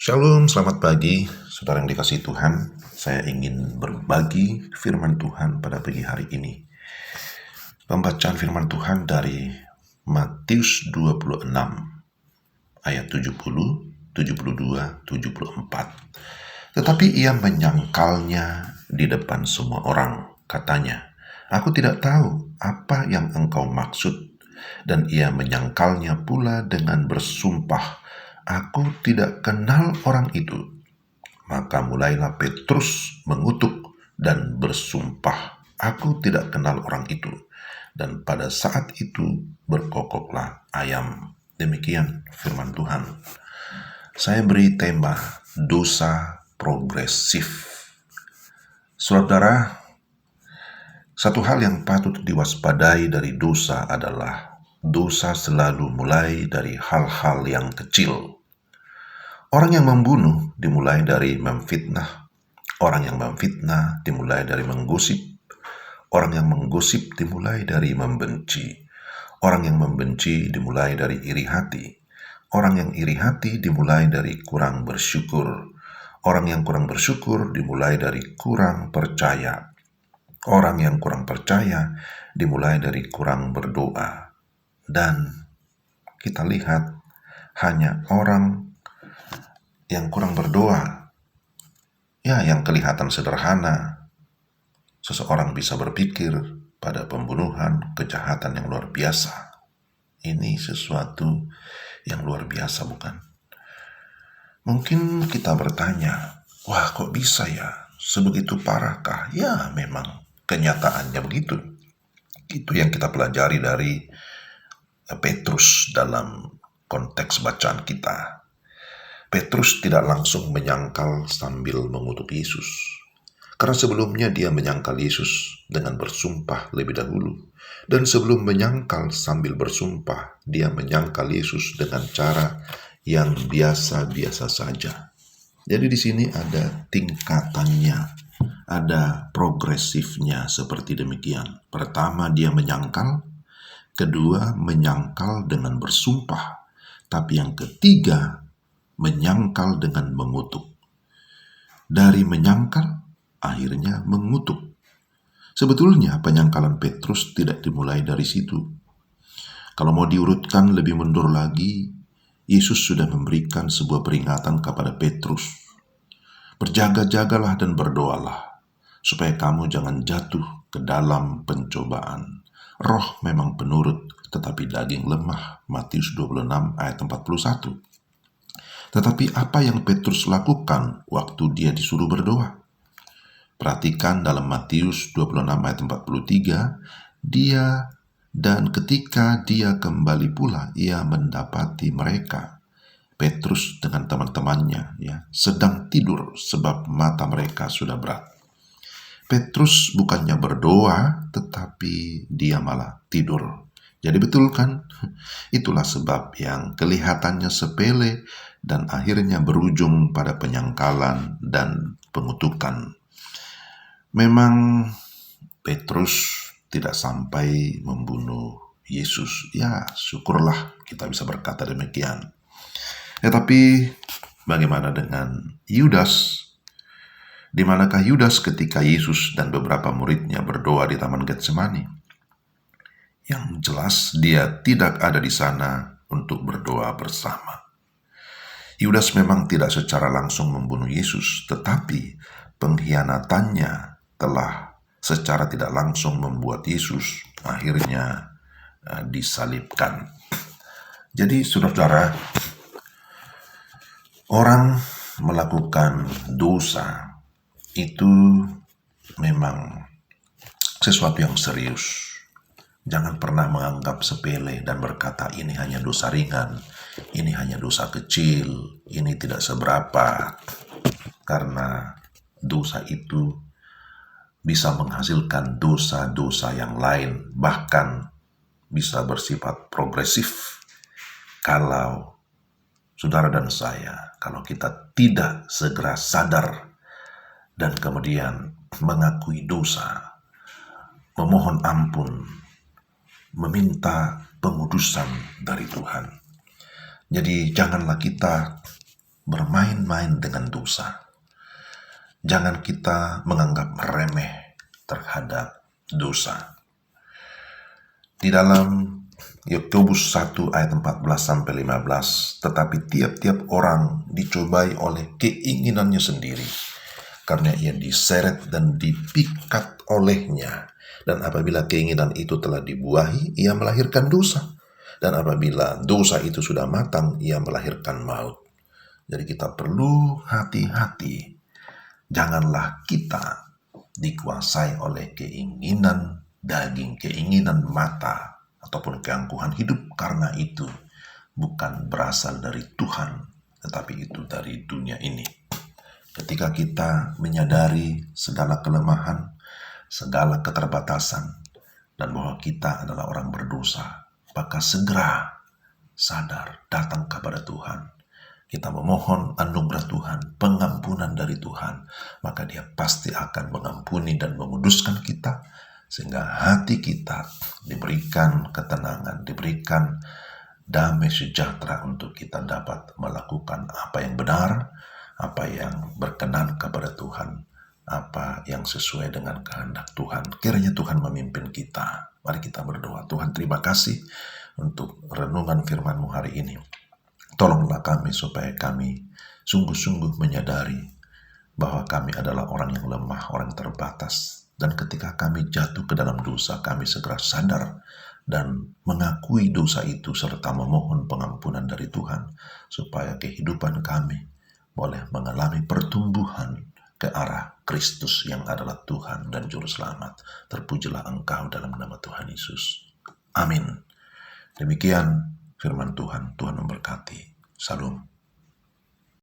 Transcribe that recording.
Shalom, selamat pagi, saudara yang dikasihi Tuhan. Saya ingin berbagi firman Tuhan pada pagi hari ini. Pembacaan firman Tuhan dari Matius 26, ayat 70, 72, 74. Tetapi ia menyangkalnya di depan semua orang, katanya, "Aku tidak tahu apa yang engkau maksud." Dan ia menyangkalnya pula dengan bersumpah, "Aku tidak kenal orang itu." Maka mulailah Petrus mengutuk dan bersumpah, "Aku tidak kenal orang itu." Dan pada saat itu berkokoklah ayam. Demikian firman Tuhan. Saya beri tema dosa progresif. Saudara, satu hal yang patut diwaspadai dari dosa adalah dosa selalu mulai dari hal-hal yang kecil. Orang yang membunuh dimulai dari memfitnah. Orang yang memfitnah dimulai dari menggosip. Orang yang menggosip dimulai dari membenci. Orang yang membenci dimulai dari iri hati. Orang yang iri hati dimulai dari kurang bersyukur. Orang yang kurang bersyukur dimulai dari kurang percaya. Orang yang kurang percaya dimulai dari kurang berdoa. Dan kita lihat hanya orang yang kurang berdoa, yang kelihatan sederhana, seseorang bisa berpikir pada pembunuhan, kejahatan yang luar biasa. Ini sesuatu yang luar biasa, bukan? Mungkin kita bertanya, wah kok bisa ya? Sebegitu parahkah? Ya memang kenyataannya begitu. Itu yang kita pelajari dari Petrus dalam konteks bacaan kita. Petrus tidak langsung menyangkal sambil mengutuk Yesus. Karena sebelumnya dia menyangkal Yesus dengan bersumpah lebih dahulu. Dan sebelum menyangkal sambil bersumpah, dia menyangkal Yesus dengan cara yang biasa-biasa saja. Jadi di sini ada tingkatannya, ada progresifnya seperti demikian. Pertama dia menyangkal, kedua menyangkal dengan bersumpah, tapi yang ketiga menyangkal dengan mengutuk. Dari menyangkal akhirnya mengutuk. Sebetulnya penyangkalan Petrus tidak dimulai dari situ. Kalau mau diurutkan lebih mundur lagi, Yesus sudah memberikan sebuah peringatan kepada Petrus. Berjaga-jagalah dan berdoalah, supaya kamu jangan jatuh ke dalam pencobaan. Roh memang penurut, tetapi daging lemah. Matius 26 ayat 41. Tetapi apa yang Petrus lakukan waktu dia disuruh berdoa? Perhatikan dalam Matius 26 ayat 43, ketika dia kembali pula, ia mendapati mereka, Petrus dengan teman-temannya, sedang tidur sebab mata mereka sudah berat. Petrus bukannya berdoa, tetapi dia malah tidur. Jadi betul kan? Itulah sebab yang kelihatannya sepele dan akhirnya berujung pada penyangkalan dan pengutukan. Memang Petrus tidak sampai membunuh Yesus. Ya, syukurlah kita bisa berkata demikian. Tetapi bagaimana dengan Yudas? Di manakah Yudas ketika Yesus dan beberapa muridnya berdoa di Taman Getsemani? Yang jelas dia tidak ada di sana untuk berdoa bersama. Yudas memang tidak secara langsung membunuh Yesus, tetapi pengkhianatannya telah secara tidak langsung membuat Yesus akhirnya disalibkan. Jadi saudara-saudara, orang melakukan dosa itu memang sesuatu yang serius. Jangan pernah menganggap sepele dan berkata ini hanya dosa ringan, ini hanya dosa kecil, ini tidak seberapa. Karena dosa itu bisa menghasilkan dosa-dosa yang lain, bahkan bisa bersifat progresif. Kalau saudara dan saya, kalau kita tidak segera sadar dan kemudian mengakui dosa, memohon ampun, meminta pengudusan dari Tuhan. Jadi janganlah kita bermain-main dengan dosa. Jangan kita menganggap remeh terhadap dosa. Di dalam Yakobus 1 ayat 14-15, tetapi tiap-tiap orang dicobai oleh keinginannya sendiri, karena ia diseret dan dipikat olehnya. Dan apabila keinginan itu telah dibuahi, ia melahirkan dosa. Dan apabila dosa itu sudah matang, ia melahirkan maut. Jadi kita perlu hati-hati. Janganlah kita dikuasai oleh keinginan daging, keinginan mata, ataupun keangkuhan hidup, karena itu bukan berasal dari Tuhan, tetapi itu dari dunia ini. Ketika kita menyadari segala kelemahan, segala keterbatasan, dan bahwa kita adalah orang berdosa, maka segera sadar, datang kepada Tuhan. Kita memohon anugerah Tuhan, pengampunan dari Tuhan, maka Dia pasti akan mengampuni dan menguduskan kita, sehingga hati kita diberikan ketenangan, diberikan damai sejahtera untuk kita dapat melakukan apa yang benar, apa yang berkenan kepada Tuhan, apa yang sesuai dengan kehendak Tuhan. Kiranya Tuhan memimpin kita. Mari kita berdoa. Tuhan, terima kasih untuk renungan firman-Mu hari ini. Tolonglah kami supaya kami sungguh-sungguh menyadari bahwa kami adalah orang yang lemah, orang terbatas. Dan ketika kami jatuh ke dalam dosa, kami segera sadar dan mengakui dosa itu serta memohon pengampunan dari Tuhan, supaya kehidupan kami boleh mengalami pertumbuhan ke arah Kristus yang adalah Tuhan dan Juru Selamat. Terpujilah Engkau dalam nama Tuhan Yesus. Amin. Demikian firman Tuhan. Tuhan memberkati. Salam.